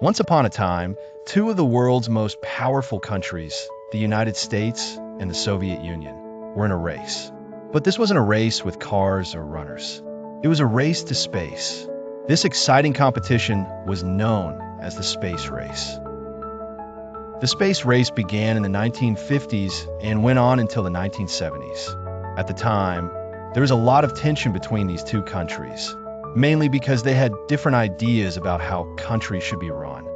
Once upon a time, two of the world's most powerful countries, the United States and the Soviet Union, were in a race. But this wasn't a race with cars or runners. It was a race to space. This exciting competition was known as the space race. The space race began in the 1950s and went on until the 1970s. At the time, there was a lot of tension between these two countries, mainly because they had different ideas about how countries should be run.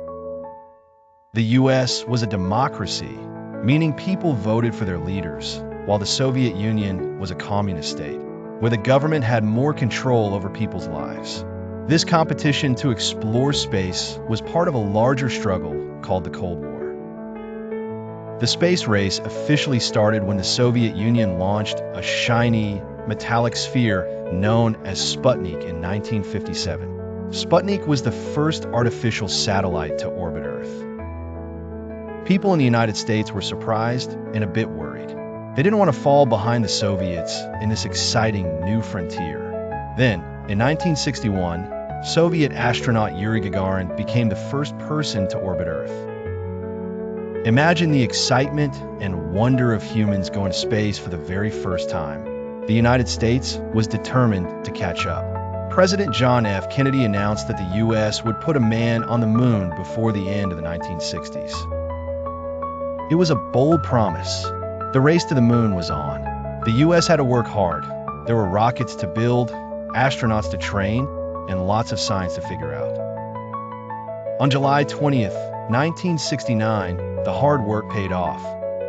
The US was a democracy, meaning people voted for their leaders, while the Soviet Union was a communist state, where the government had more control over people's lives. This competition to explore space was part of a larger struggle called the Cold War. The space race officially started when the Soviet Union launched a shiny, metallic sphere known as Sputnik in 1957. Sputnik was the first artificial satellite to orbit Earth. People in the United States were surprised and a bit worried. They didn't want to fall behind the Soviets in this exciting new frontier. Then, in 1961, Soviet astronaut Yuri Gagarin became the first person to orbit Earth. Imagine the excitement and wonder of humans going to space for the very first time. The United States was determined to catch up. President John F. Kennedy announced that the U.S. would put a man on the moon before the end of the 1960s. It was a bold promise. The race to the moon was on. The U.S. had to work hard. There were rockets to build, astronauts to train, and lots of science to figure out. On July 20th, 1969, the hard work paid off.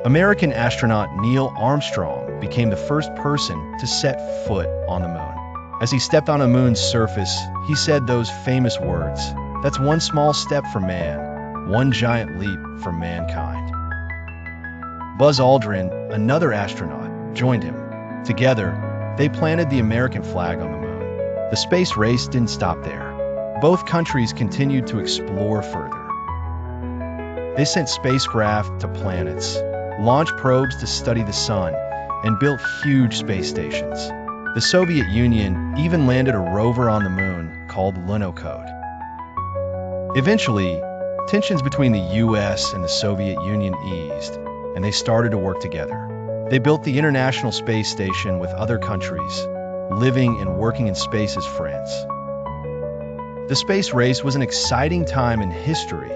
American astronaut Neil Armstrong became the first person to set foot on the moon. As he stepped on the moon's surface, he said those famous words, "That's one small step for man, one giant leap for mankind." Buzz Aldrin, another astronaut, joined him. Together, they planted the American flag on the moon. The space race didn't stop there. Both countries continued to explore further. They sent spacecraft to planets, launched probes to study the sun, and built huge space stations. The Soviet Union even landed a rover on the moon called Lunokhod. Eventually, tensions between the US and the Soviet Union eased, and they started to work together. They built the International Space Station with other countries, living and working in space as friends. The space race was an exciting time in history,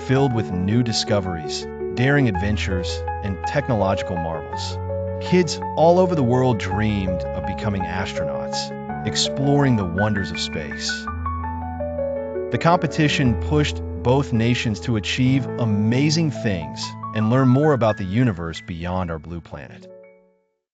filled with new discoveries, daring adventures, and technological marvels. Kids all over the world dreamed of becoming astronauts, exploring the wonders of space. The competition pushed both nations to achieve amazing things and learn more about the universe beyond our blue planet.